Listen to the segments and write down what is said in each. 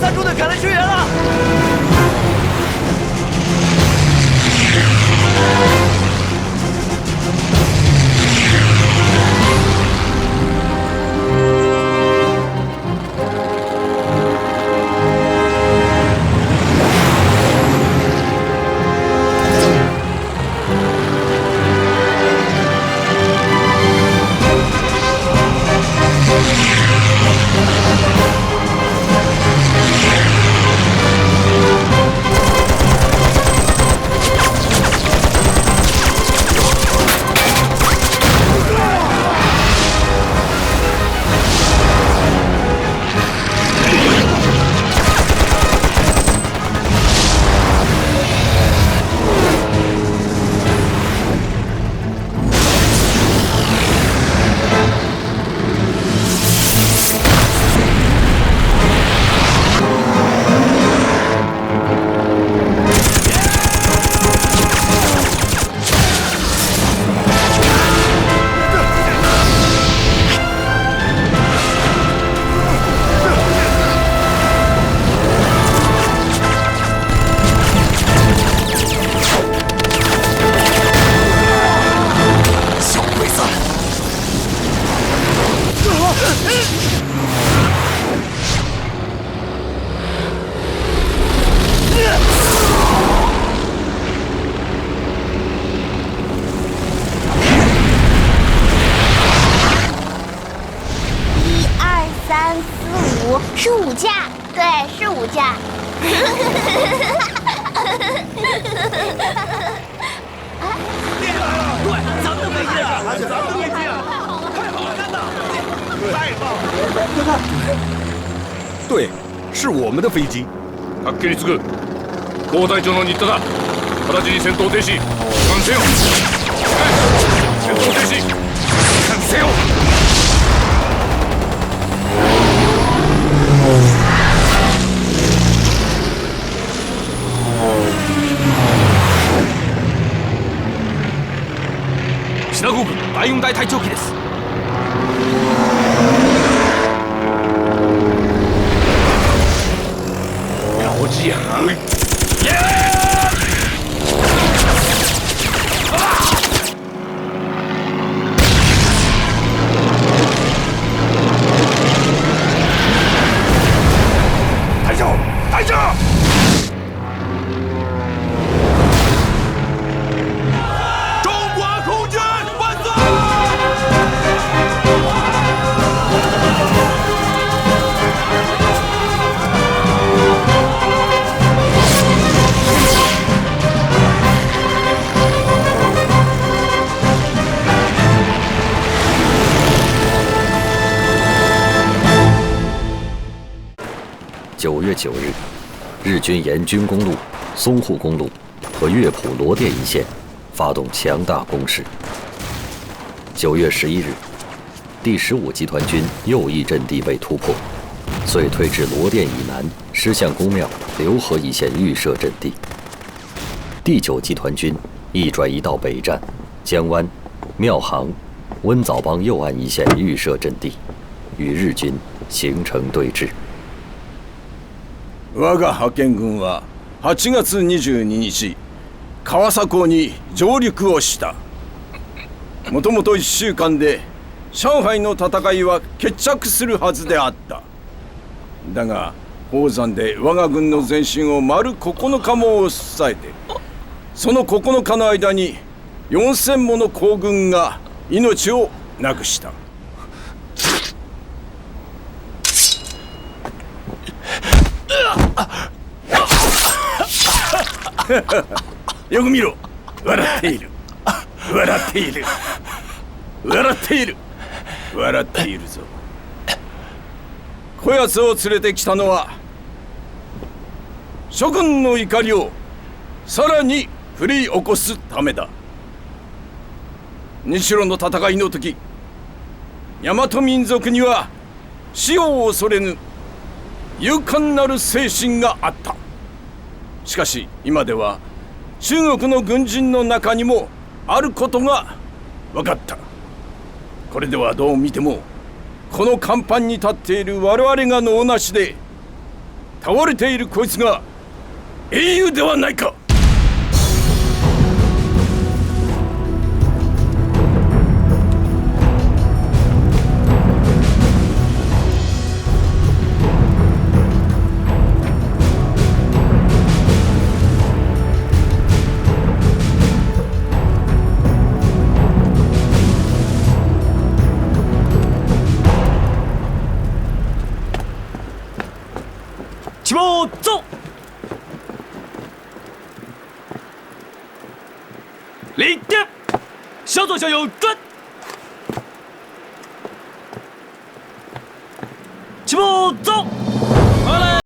三中队赶来支援了。是5架，对，是5架。厉害了！对，咱们的飞机啊，咱们的飞机啊，太好了，真的，太棒了！对，是我们的飞机。はっきりつく。高隊長の新田だ。直ちに戦闘停止。完せよ。戦闘停止。完せよ。シナゴー軍第4大隊長機です。姚继航。队长，队长！中国空军万岁！9月9日，日军沿军公路、淞沪公路和乐浦罗店一线发动强大攻势。9月11日，第15集团军右翼阵地被突破，遂退至罗店以南狮象公庙、浏河一线预设阵地。第9集团军亦转移到北站、江湾、庙行、温枣帮右岸一线预设阵地，与日军形成对峙。我が派遣軍は8月22日川佐港に上陸をした。もともと1週間で上海の戦いは決着するはずであった。だが宝山で我が軍の前進を丸9日も抑えて、その9日の間に4000もの皇軍が命をなくした。よく見ろ、笑っている、笑っている、笑っている、笑っているぞ。こやつを連れてきたのは諸君の怒りをさらに振り起こすためだ。日露の戦いの時、大和民族には死を恐れぬ勇敢なる精神があった。しかし今では中国の軍人の中にもあることが分かった。これではどう見てもこの甲板に立っている我々が能なしで、倒れているこいつが英雄ではないか。起步走！零点，向左向右转。起步走！好嘞。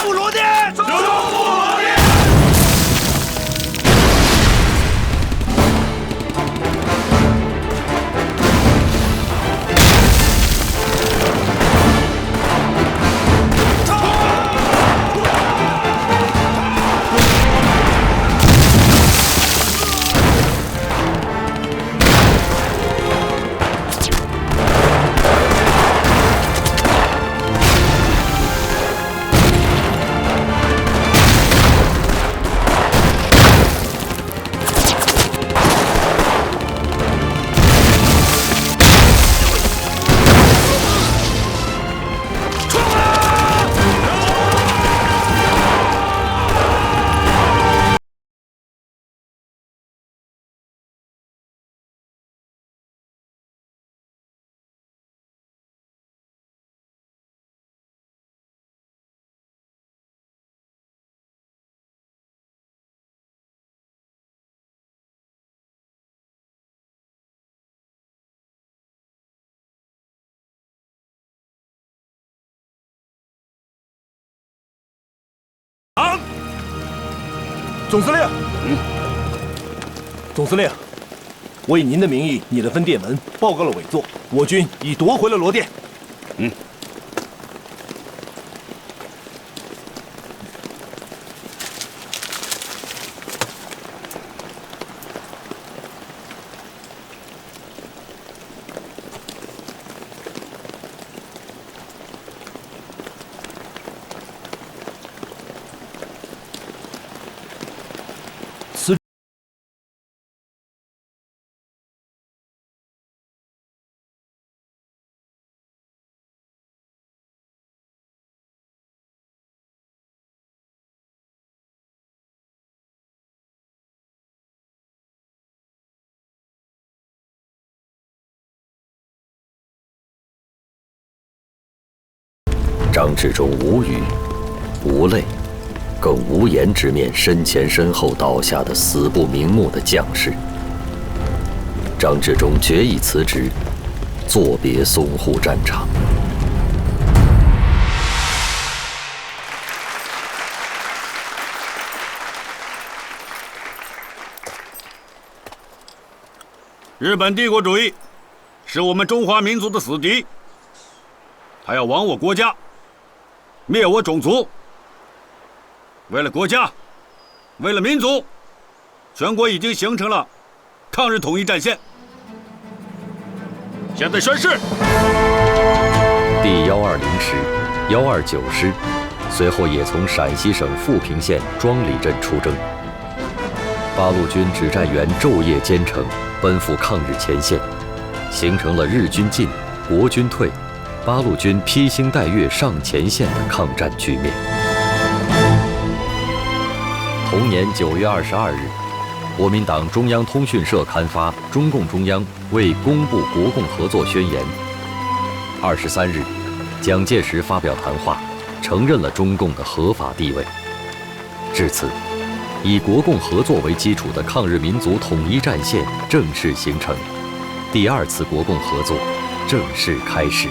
布罗电，收布罗电。总司令，总司令，我以您的名义拟了份电文，报告了伪作，我军已夺回了罗店。张治中无语、无泪，更无颜直面身前身后倒下的死不瞑目的将士。张治中决意辞职，作别淞沪战场。日本帝国主义是我们中华民族的死敌，他要亡我国家，灭我种族。为了国家，为了民族，全国已经形成了抗日统一战线。现在宣誓。第120师、129师随后也从陕西省富平县庄里镇出征。八路军指战员昼夜兼程，奔赴抗日前线，形成了日军进、国军退、八路军披星戴月上前线的抗战局面。同年9月22日，国民党中央通讯社刊发中共中央为公布国共合作宣言。23日，蒋介石发表谈话，承认了中共的合法地位。至此，以国共合作为基础的抗日民族统一战线正式形成，第二次国共合作正式开始。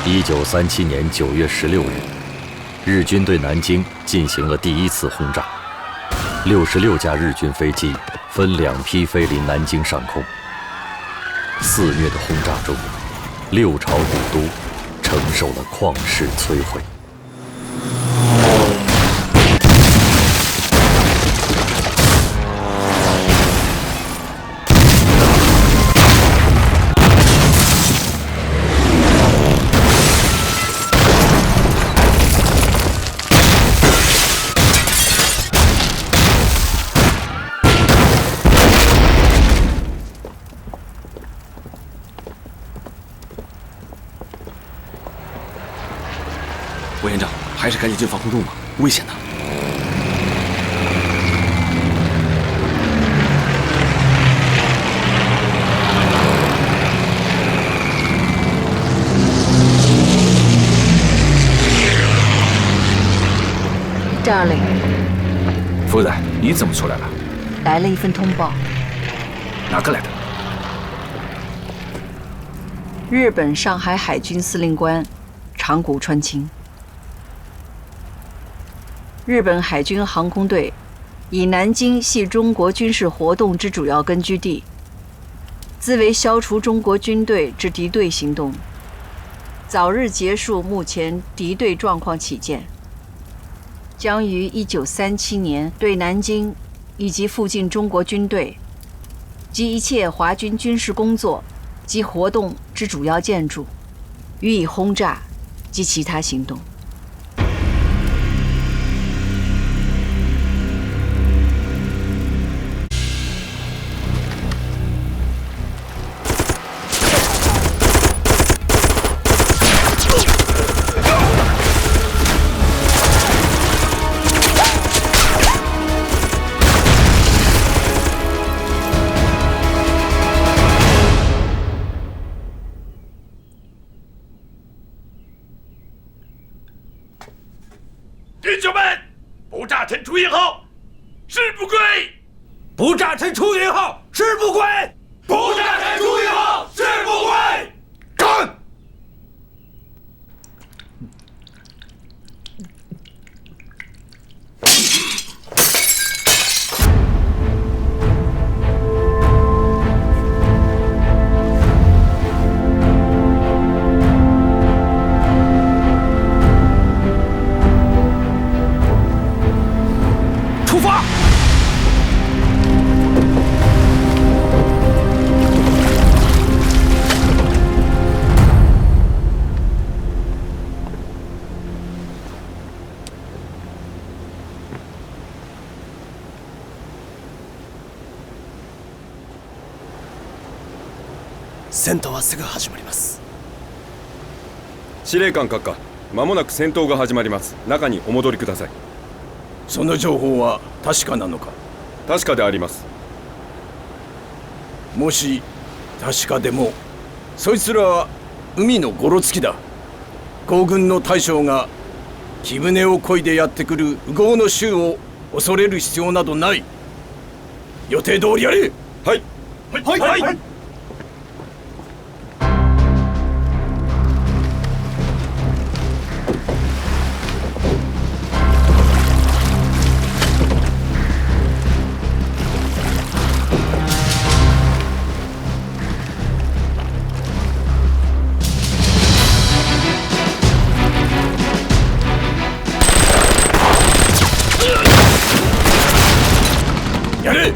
1937年9月16日，日军对南京进行了第一次轰炸，66架日军飞机分2批飞临南京上空。肆虐的轰炸中，6朝古都承受了旷世摧毁。委员长，还是赶紧进防空洞吧，危险的。Darling， 夫人，你怎么出来了？来了一份通报。哪个来的？日本上海海军司令官长谷川清。日本海军航空队以南京系中国军事活动之主要根据地，兹为消除中国军队之敌对行动，早日结束目前敌对状况起见，将于1937年对南京以及附近中国军队及一切华军军事工作及活动之主要建筑予以轰炸及其他行动。弟兄们，不炸沉出营号，誓不归！不炸沉出营号，誓不归！不炸沉出营号，誓不归！干！戦闘はすぐ始まります。司令官閣下、間もなく戦闘が始まります。中にお戻りください。その情報は確かなのか？確かであります。もし確かでも、そいつらは海のゴロつきだ。皇軍の大将が貴船を漕いでやってくる右豪の衆を恐れる必要などない。予定通りやれ。はい。はいはいはい。やれ。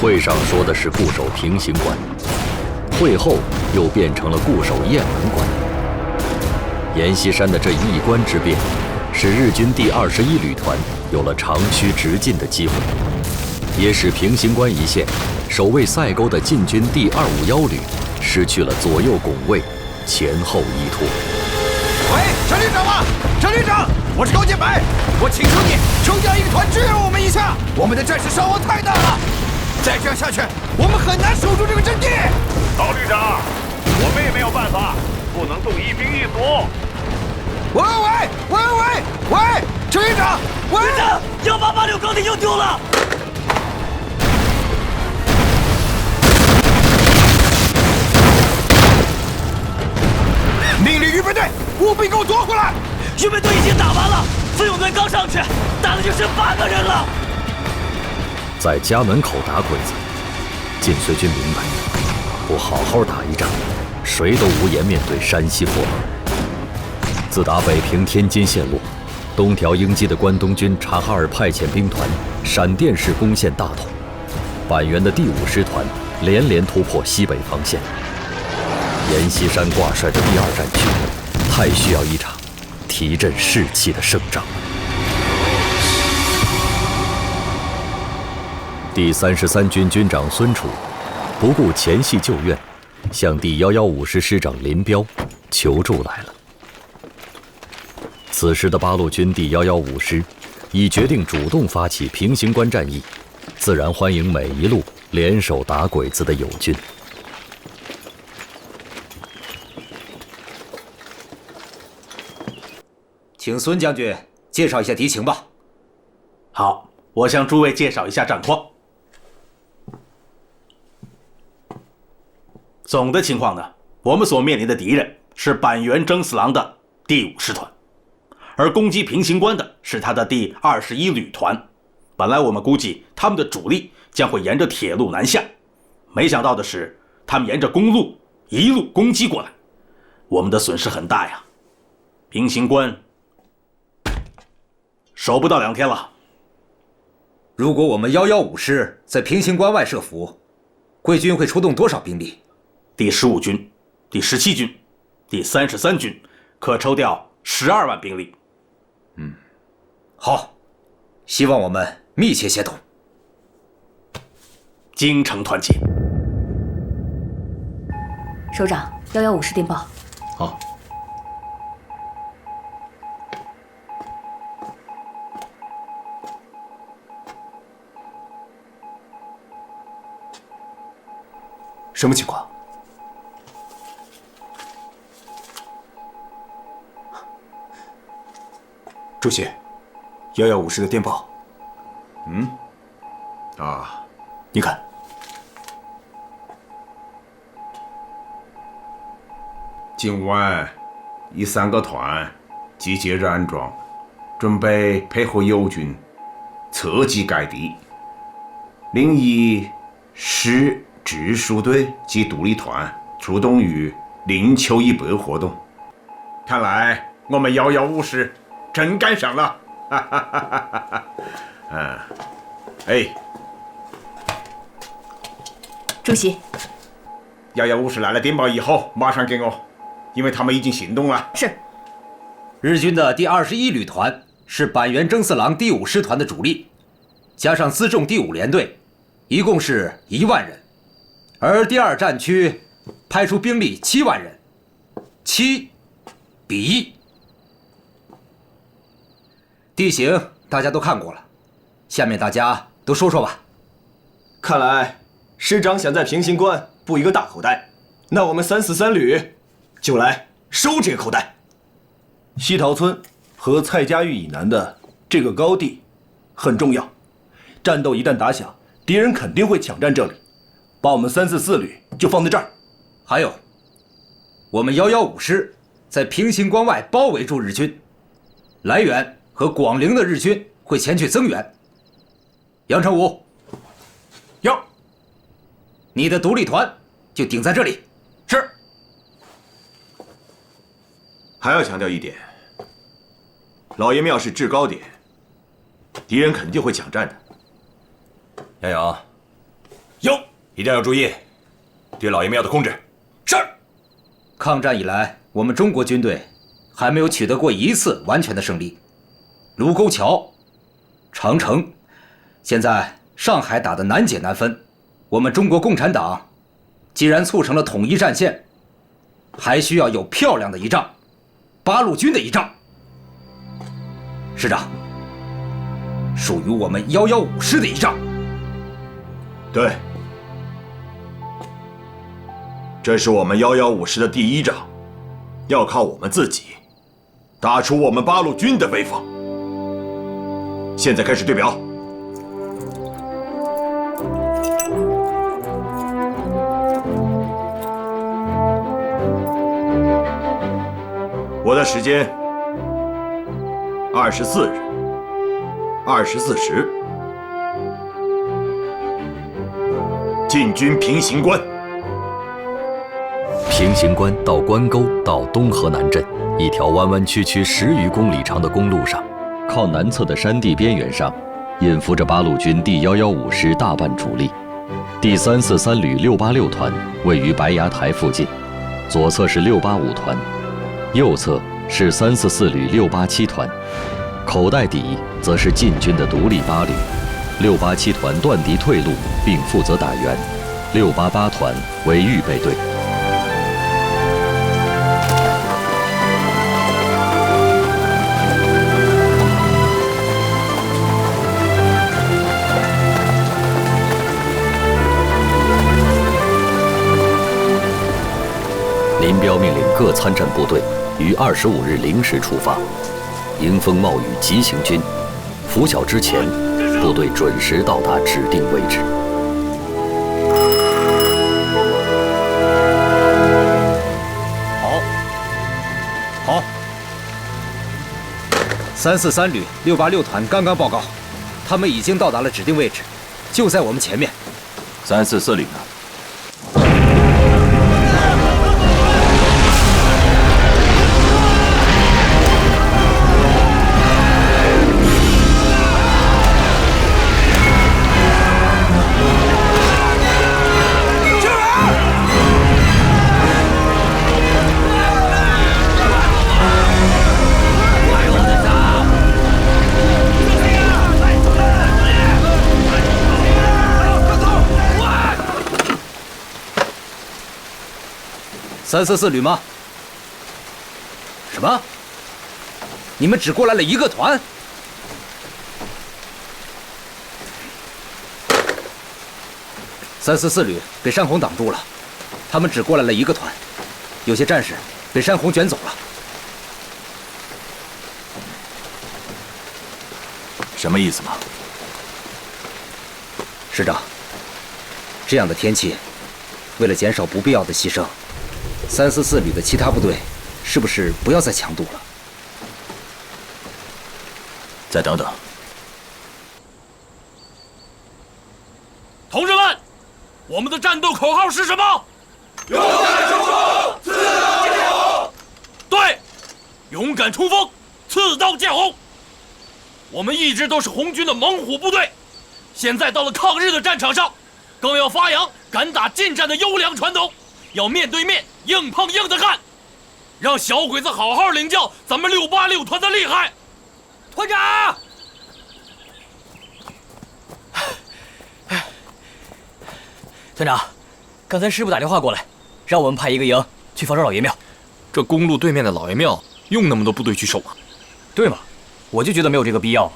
会上说的是固守平型关，会后又变成了固守雁门关。阎锡山的这一关之变，使日军第21旅团有了长驱直进的机会，也使平型关一线守卫塞沟的晋军第251旅失去了左右拱卫、前后依托。喂，陈旅长吗？陈旅长，我是高建白，我请求你抽调一个团支援我们一下，我们的战士伤亡太大了，再这样下去，我们很难守住这个阵地。高旅长，我们也没有办法，不能动一兵一卒。喂，陈旅长，喂，1886钢铁又丢了。命令预备队务必给我夺回来！预备队已经打完了，奋勇队刚上去，打的就剩8个人了。在家门口打鬼子，晋绥军明白，不好好打一仗，谁都无颜面对山西佛门。自打北平天津陷落，东条英机的关东军察哈尔派遣兵团闪电式攻陷大同，板垣的第5师团连连突破西北防线。阎锡山挂帅的第2战区，太需要一场提振士气的胜仗。第33军军长孙楚不顾前系旧怨，向第115师师长林彪求助来了。此时的八路军第115师已决定主动发起平型关战役，自然欢迎每一路联手打鬼子的友军。请孙将军介绍一下敌情吧。好，我向诸位介绍一下战况。总的情况呢，我们所面临的敌人是板垣征四郎的第5师团，而攻击平型关的是他的第21旅团。本来我们估计他们的主力将会沿着铁路南下，没想到的是，他们沿着公路一路攻击过来，我们的损失很大呀。平型关守不到2天了。如果我们115师在平型关外设伏，贵军会出动多少兵力？第15军、第17军、第33军可抽调12万兵力。好，希望我们密切协同，精诚团结。首长，115师电报。好。什么情况？主席，115师的电报。你看，今晚以3个团集结燃装，准备配合友军侧击该地。另一师直属队及独立团出动于林丘以北活动。看来我们115师真赶上了，主席，115师来了电报以后，马上给我，因为他们已经行动了。是。日军的第21旅团是板垣征四郎第5师团的主力，加上辎重第5联队，一共是1万人。而第2战区派出兵力7万人，7比1。地形大家都看过了，下面大家都说说吧。看来师长想在平型关布一个大口袋，那我们343旅就来收这个口袋。西桃村和蔡家峪以南的这个高地很重要，战斗一旦打响，敌人肯定会抢占这里，把我们344旅就放在这儿。还有，我们115师在平型关外包围住日军，来源和广陵的日军会前去增援。杨成武，有，你的独立团就顶在这里。是。还要强调一点，老爷庙是制高点，敌人肯定会抢占的。杨勇，有，一定要注意对老爷庙的控制。是。抗战以来，我们中国军队还没有取得过一次完全的胜利。卢沟桥、长城，现在上海打得难解难分。我们中国共产党既然促成了统一战线，还需要有漂亮的仪仗，八路军的仪仗。师长，属于我们115师的仪仗。对，这是我们115师的第1仗，要靠我们自己打出我们八路军的威风。现在开始对表。我的时间24日24时进军平型关。平型关到关沟到东河南镇，一条弯弯曲曲10余公里长的公路上，靠南侧的山地边缘上，隐伏着八路军第115师大半主力。第343旅686团位于白崖台附近，左侧是685团，右侧是344旅687团，口袋底则是晋军的独立8旅。687团断敌退路，并负责打援；688团为预备队。各参战部队于25日0时出发，迎风冒雨急行军。拂晓之前，部队准时到达指定位置。好。343旅686团刚刚报告，他们已经到达了指定位置，就在我们前面。344旅呢？344旅吗？什么？你们只过来了一个团？344旅被山洪挡住了，他们只过来了一个团，有些战士被山洪卷走了。什么意思吗？师长，这样的天气，为了减少不必要的牺牲，344旅的其他部队是不是不要再强渡了？再等等。同志们，我们的战斗口号是什么？勇敢冲锋，刺刀见红。对，勇敢冲锋，刺刀见红。我们一直都是红军的猛虎部队，现在到了抗日的战场上，更要发扬敢打近战的优良传统，要面对面硬碰硬的干，让小鬼子好好领教咱们686团的厉害。团长，团长，刚才师部打电话过来，让我们派一个营去防守老爷庙。这公路对面的老爷庙用那么多部队去守吗？对嘛，我就觉得没有这个必要嘛。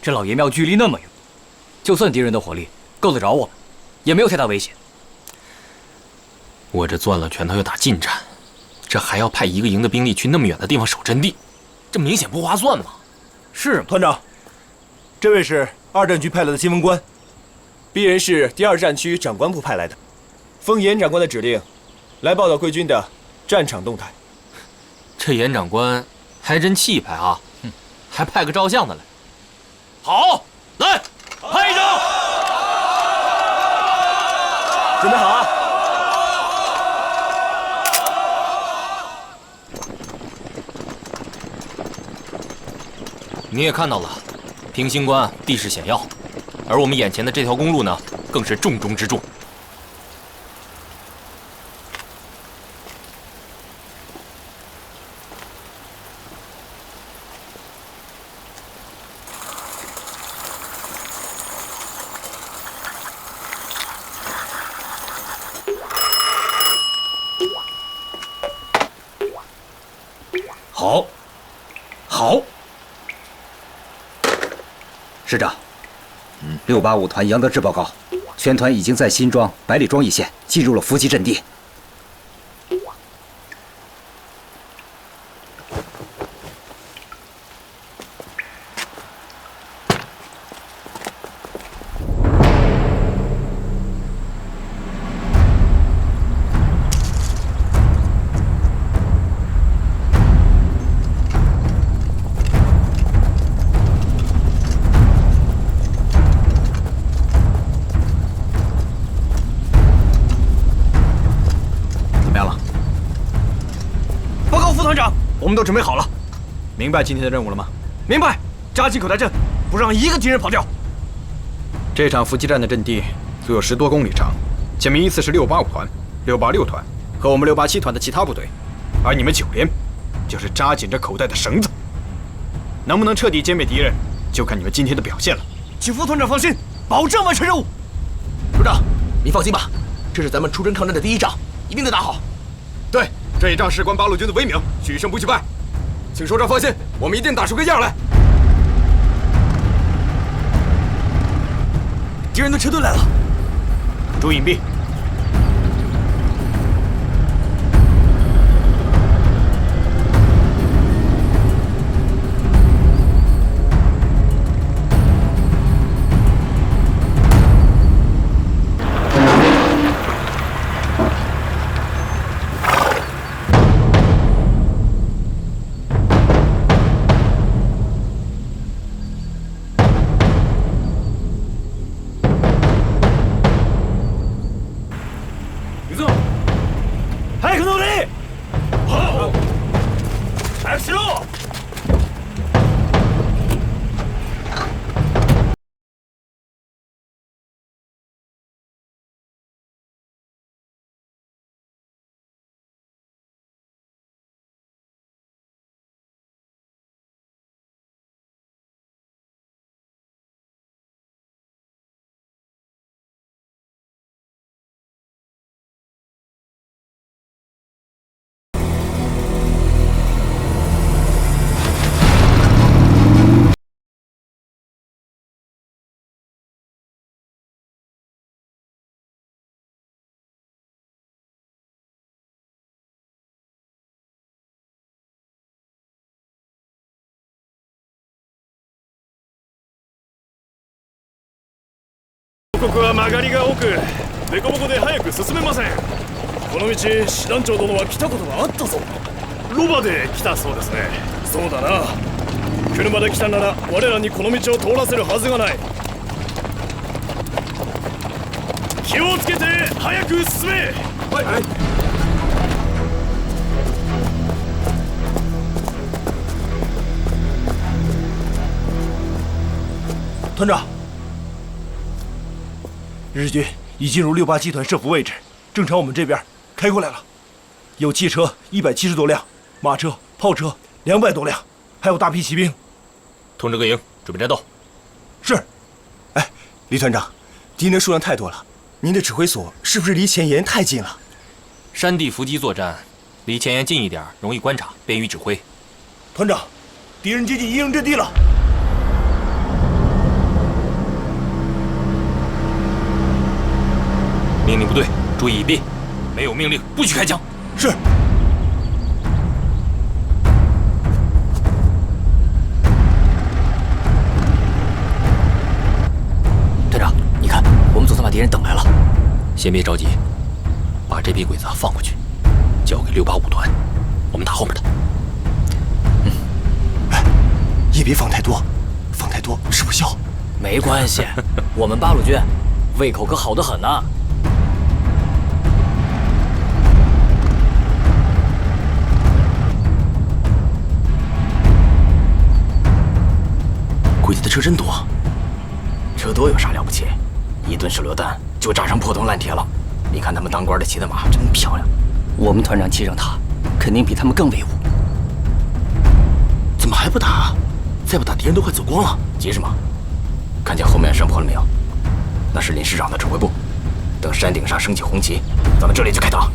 这老爷庙距离那么远，就算敌人的火力够得着我们，也没有太大危险。我这攥了拳头要打近战，这还要派一个营的兵力去那么远的地方守阵地，这明显不划算嘛。是团长，这位是2战区派来的新闻官，鄙人是第2战区长官部派来的，奉严长官的指令，来报道贵军的战场动态。这严长官还真气派啊，还派个照相的来。好，来，拍一张。准备好啊！你也看到了，平型关地势险要，而我们眼前的这条公路呢，更是重中之重。好，好。师长，685团杨德志报告，全团已经在新庄、百里庄一线进入了伏击阵地。我们都准备好了，明白今天的任务了吗？明白，扎进口袋阵，不让一个敌人跑掉。这场伏击战的阵地足有10多公里长，前面依次是685团、686团和我们687团的其他部队，而你们9连就是扎紧着口袋的绳子。能不能彻底歼灭敌人，就看你们今天的表现了。请副团长放心，保证完成任务。组长，您放心吧，这是咱们出征抗战的第1仗，一定得打好。对。这一仗事关八路军的威名，许胜不许败。请首长放心，我们一定打出个样来。敌人的车队来了，注意隐蔽。ここは曲がりが多く凸凹で早く進めません。この道師団長殿は来たことがあったぞ。ロバで来たそうですね。そうだな。車で来たなら我らにこの道を通らせるはずがない。気をつけて早く進め。はい、はい。团长，日军已进入68集团设伏位置，正朝我们这边开过来了。有汽车170多辆，马车、炮车200多辆，还有大批骑兵。通知各营，准备战斗。是。哎，李团长，敌人数量太多了，您的指挥所是不是离前沿太近了？山地伏击作战，离前沿近一点，容易观察，便于指挥。团长，敌人接近一营阵地了。命令部队注意隐蔽，没有命令不许开枪。是。队长，你看，我们总算把敌人等来了。先别着急，把这批鬼子放过去，交给685团，我们打后面的。哎，也别放太多，放太多吃不消。没关系，我们八路军胃口可好得很呢。鬼子的车真多，车多有啥了不起？一吨手榴弹就炸成破铜烂铁了。你看他们当官的骑的马真漂亮，我们团长骑上它，肯定比他们更威武。怎么还不打？再不打，敌人都快走光了。急什么？看见后面山坡了没有？那是林师长的指挥部。等山顶上升起红旗，咱们这里就开打。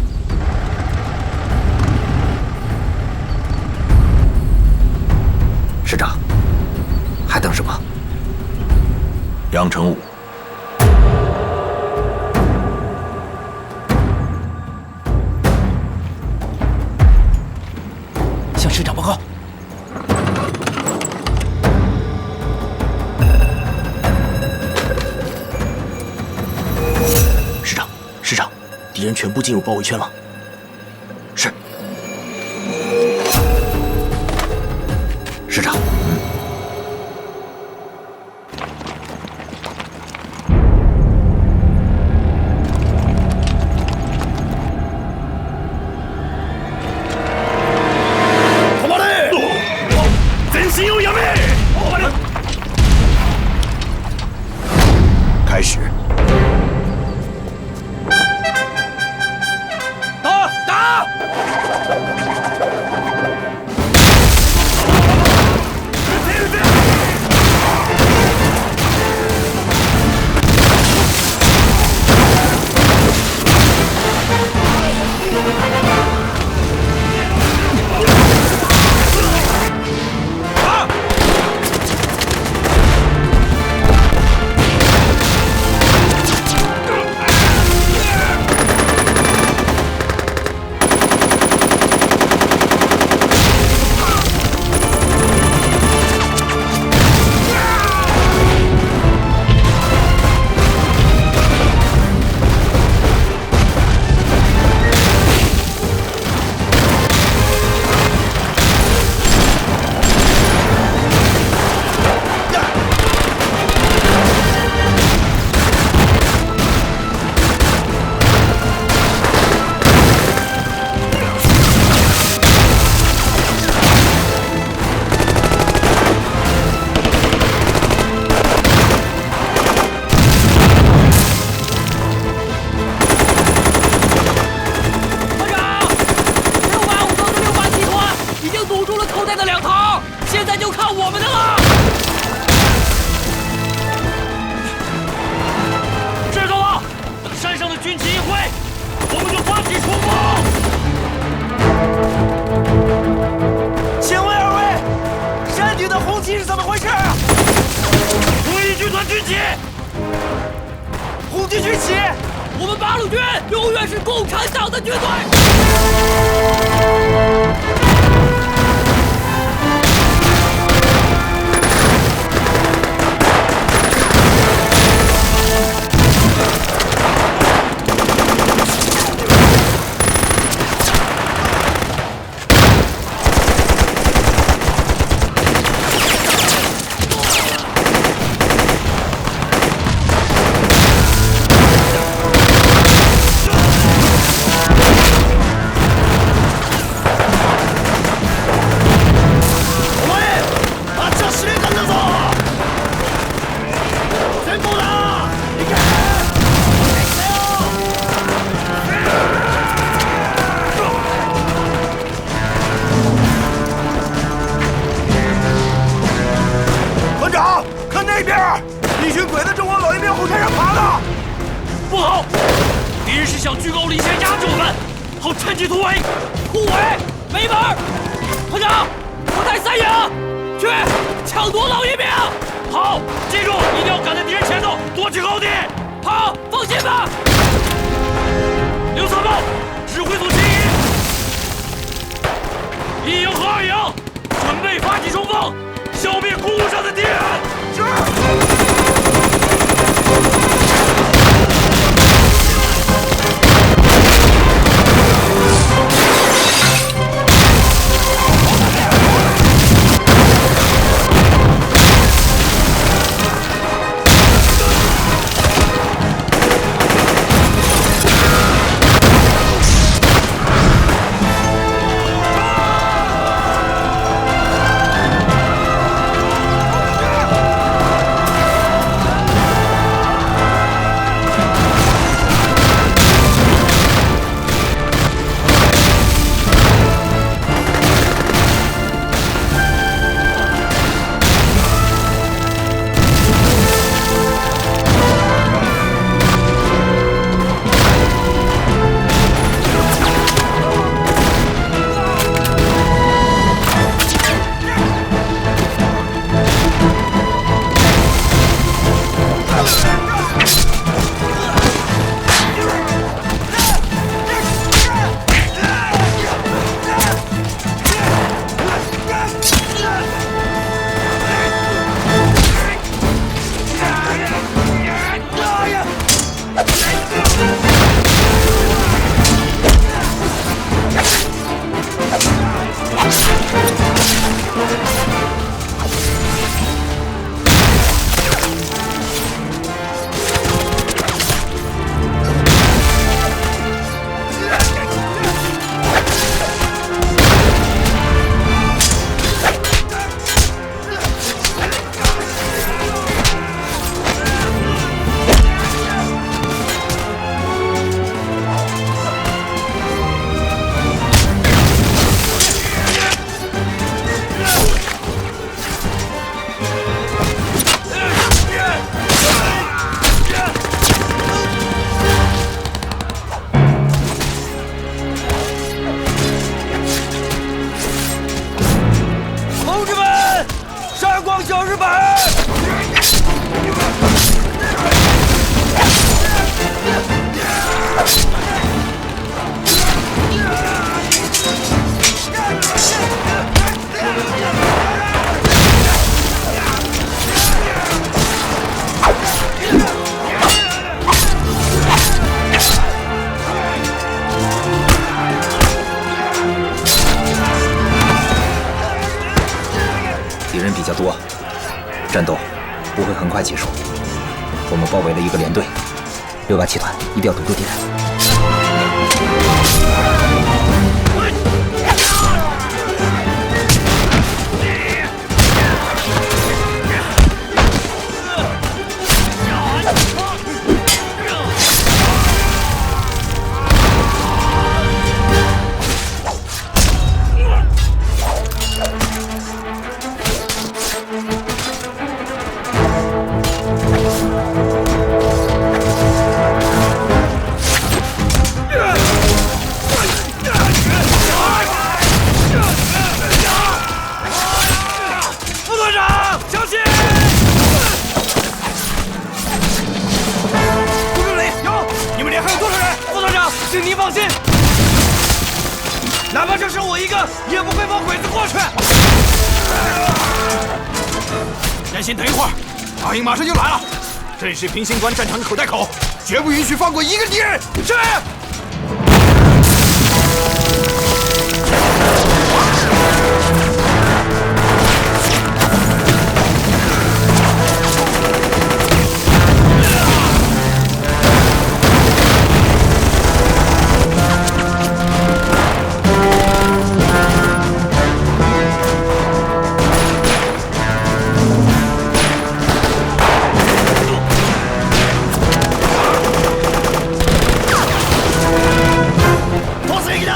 师长。还等什么？杨成武，向师长报告。师长，敌人全部进入包围圈了。是。师长。开始。打！我们八路军永远是共产党的军队。敌人是想居高临下压制我们，好趁机突围。突围没门儿！团长，我带3营去抢夺老爷庙。好，记住一定要赶在敌人前头，夺取高地。好，放心吧。刘参谋，指挥组前移。1营和2营准备发起冲锋，消灭公路上的敌人。是。战斗不会很快结束。我们包围了一个连队，687团一定要堵住敌人。 请您放心，哪怕就剩我一个，也不会放鬼子过去。先行等一会儿，大营马上就来了。这里是平型关战场口袋口，绝不允许放过一个敌人。是。 突撃だ！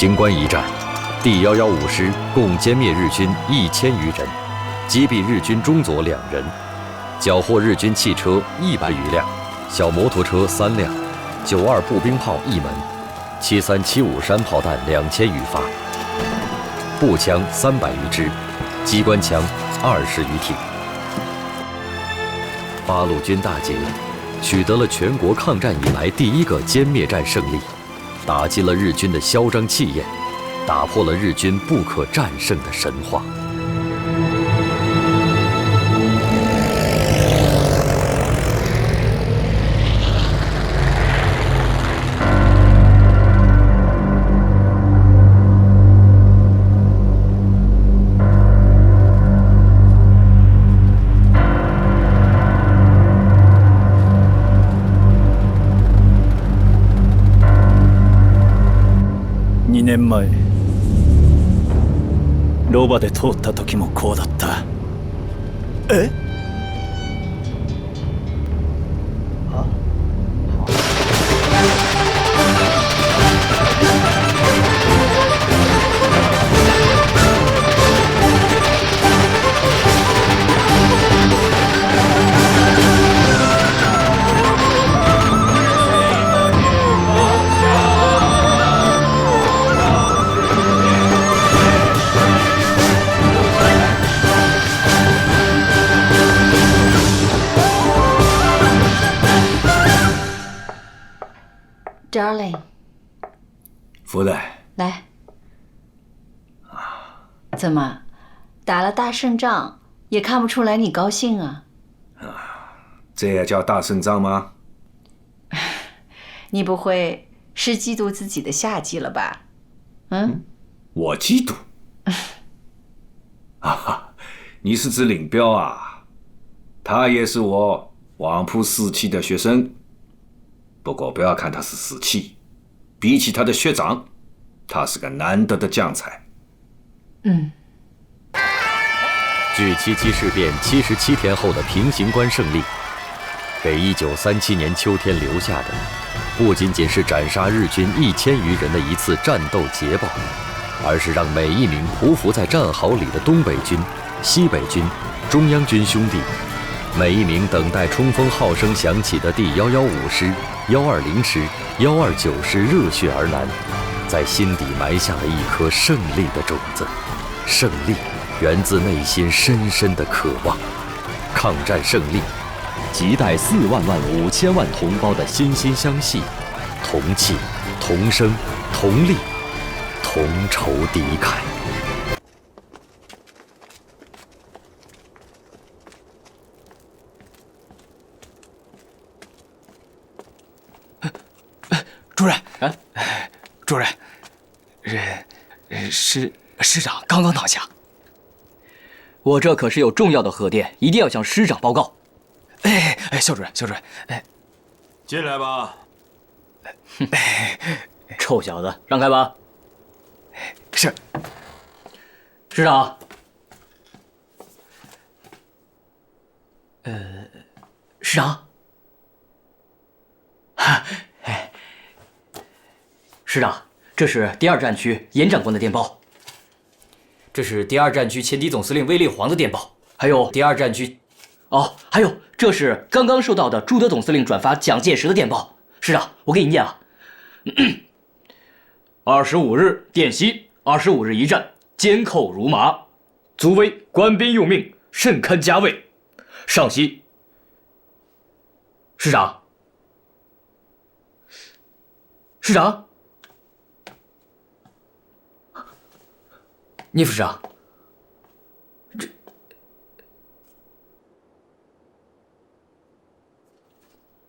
行关一战，第115师共歼灭日军1000余人，击毙日军中佐2人，缴获日军汽车100余辆，小摩托车3辆，92步兵炮1门，7375山炮弹2000余发，步枪300余支，机关枪20余挺。八路军大捷，取得了全国抗战以来第一个歼灭战胜利，打击了日军的嚣张气焰，打破了日军不可战胜的神话。2年前ロバで通った時もこうだった。え？Darling， 夫人，来。怎么，打了大胜仗也看不出来你高兴啊？这也叫大胜仗吗？你不会是嫉妒自己的下级了吧？嗯？我嫉妒？你是指领彪啊？他也是我黄埔时期的学生。不过不要看他是死气，比起他的学长，他是个难得的将才。据77事变77天后的平型关胜利，给1937年秋天留下的，不仅仅是斩杀日军1000余人的一次战斗捷报，而是让每一名匍匐在战壕里的东北军、西北军、中央军兄弟，每一名等待冲锋号声响起的第115师、120师、129师热血而南，在心底埋下了一颗胜利的种子。胜利源自内心深深的渴望。抗战胜利，亟待4万万5千万同胞的心心相系，同气、同声、同力、同仇敌忾。主任，主任，师长刚刚躺下，我这可是有重要的核电，一定要向师长报告。肖主任，进来吧。臭小子，让开吧。是，师长。师长。师长，这是第2战区严长官的电报。这是第2战区前敌总司令卫立煌的电报，还有第2战区，还有这是刚刚收到的朱德总司令转发蒋介石的电报。师长，我给你念啊。25日电西，25日一战，监寇如麻，卒为官兵用命，甚堪加位。上西。师长。师长。聂副师长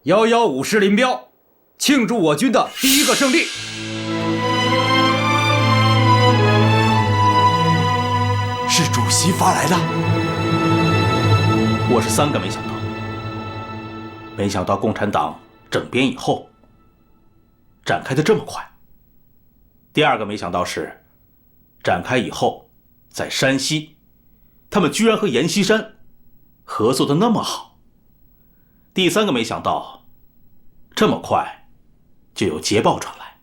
，115师林彪庆祝我军的第一个胜利。是主席发来的。我是3个没想到，没想到共产党整编以后展开的这么快。第2个没想到是展开以后，在山西，他们居然和阎锡山合作的那么好。第3个没想到，这么快就有捷报传来。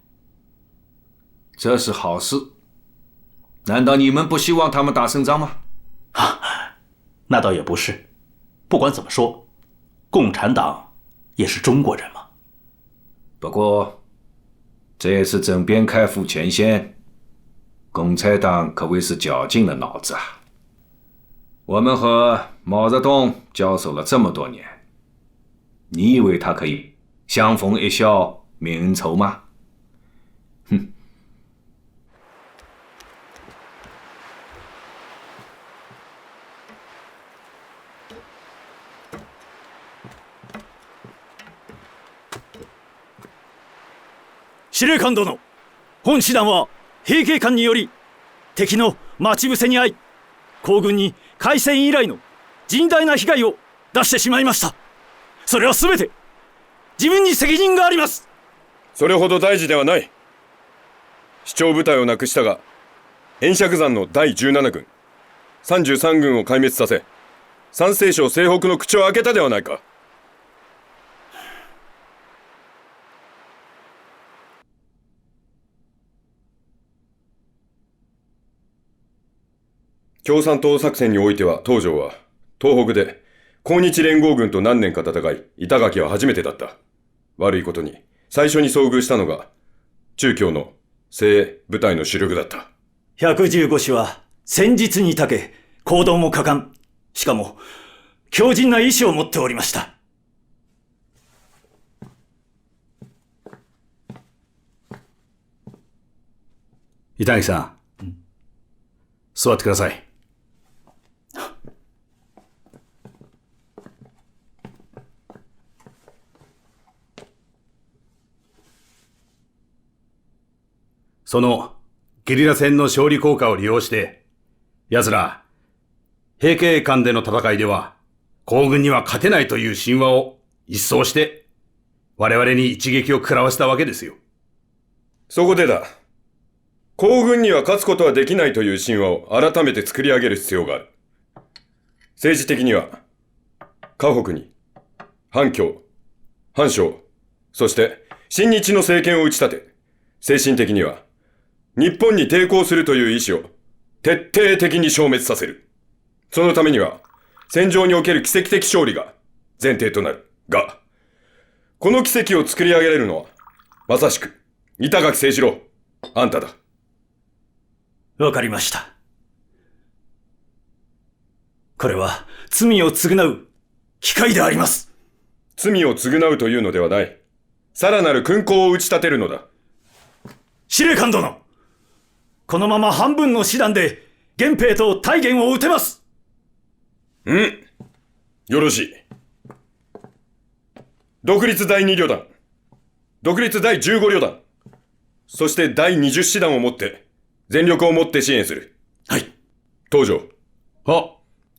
这是好事。难道你们不希望他们打胜仗吗？那倒也不是。不管怎么说，共产党也是中国人嘛。不过，这次政变开赴前线，共产党可谓是绞尽了脑子啊！我们和毛泽东交手了这么多年，你以为他可以相逢一笑泯恩仇吗？哼！司令官殿、本師団は平家間により敵の待ち伏せに遭い、皇軍に開戦以来の甚大な被害を出してしまいました。それは全て自分に責任があります。それほど大事ではない。主張部隊をなくしたが、延釈山の第17軍、33軍を壊滅させ、山西省西北の口を開けたではないか。共産党作戦においては東條は東北で抗日連合軍と何年か戦い、板垣は初めてだった。悪いことに最初に遭遇したのが中共の精鋭部隊の主力だった。115師は戦術に長け、行動も果敢、しかも強靭な意志を持っておりました。板垣さん、座ってください。そのゲリラ戦の勝利効果を利用して、奴ら、平家間での戦いでは、皇軍には勝てないという神話を一掃して、我々に一撃を食らわせたわけですよ。そこでだ。皇軍には勝つことはできないという神話を改めて作り上げる必要がある。政治的には、河北に、反共、反省、そして親日の政権を打ち立て、精神的には、日本に抵抗するという意志を徹底的に消滅させる。そのためには、戦場における奇跡的勝利が前提となる。が、この奇跡を作り上げれるのは、まさしく、板垣清次郎、あんただ。わかりました。これは罪を償う機会であります。罪を償うというのではない。さらなる勲功を打ち立てるのだ。司令官殿、このまま半分の師団で源平と大元を討てます。よろしい。独立第2旅団、独立第15旅団、そして第20師団をもって全力をもって支援する。はい。東条。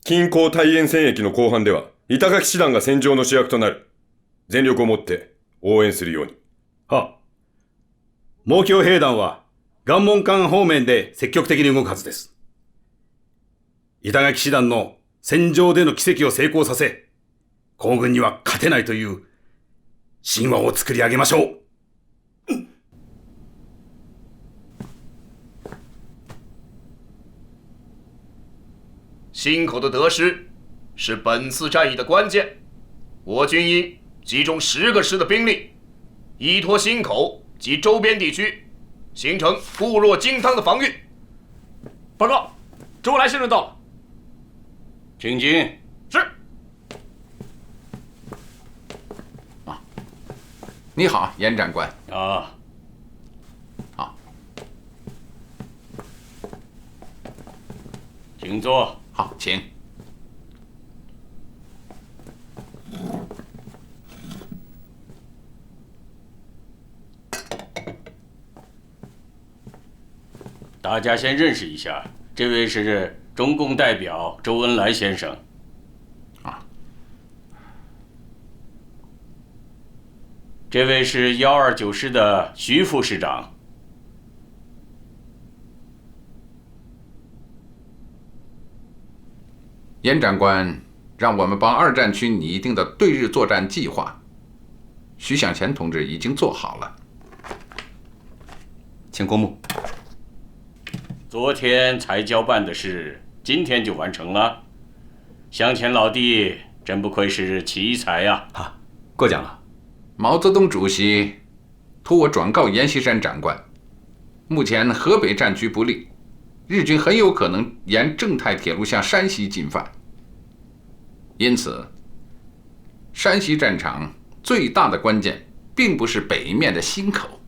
近郊大元戦役の後半では板垣師団が戦場の主役となる。全力をもって応援するように。毛強兵団は岩門関方面で積極的に動くはずです。板垣師団の戦場での奇跡を成功させ、皇軍には勝てないという神話を作り上げましょう。忻口的得失是本次战役的关键。我军应集中10个师的兵力，依托忻口及周边地区，形成固若金汤的防御。报告，周来先生到了。请进。是。你好，严长官。好。请坐。好，请。大家先认识一下，这位是中共代表周恩来先生。这位是129师的徐副师长。严长官让我们帮2战区拟定的对日作战计划，徐向前同志已经做好了，请过目。昨天才交办的事，今天就完成了。向前老弟，真不愧是奇才呀！过奖了。毛泽东主席托我转告阎锡山长官，目前河北战局不利，日军很有可能沿正太铁路向山西进犯。因此，山西战场最大的关键并不是北面的忻口，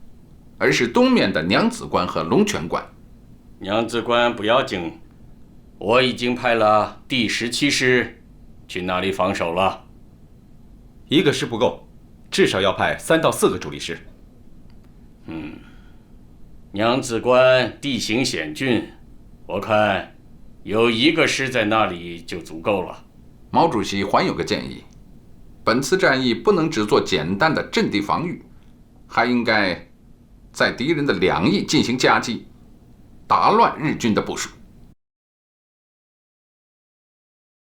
而是东面的娘子关和龙泉关。娘子关不要紧，我已经派了第17师去那里防守了。一个师不够，至少要派3到4个主力师。娘子关地形险峻，我看有1个师在那里就足够了。毛主席还有个建议，本次战役不能只做简单的阵地防御，还应该在敌人的2翼进行夹击，打乱日军的部署。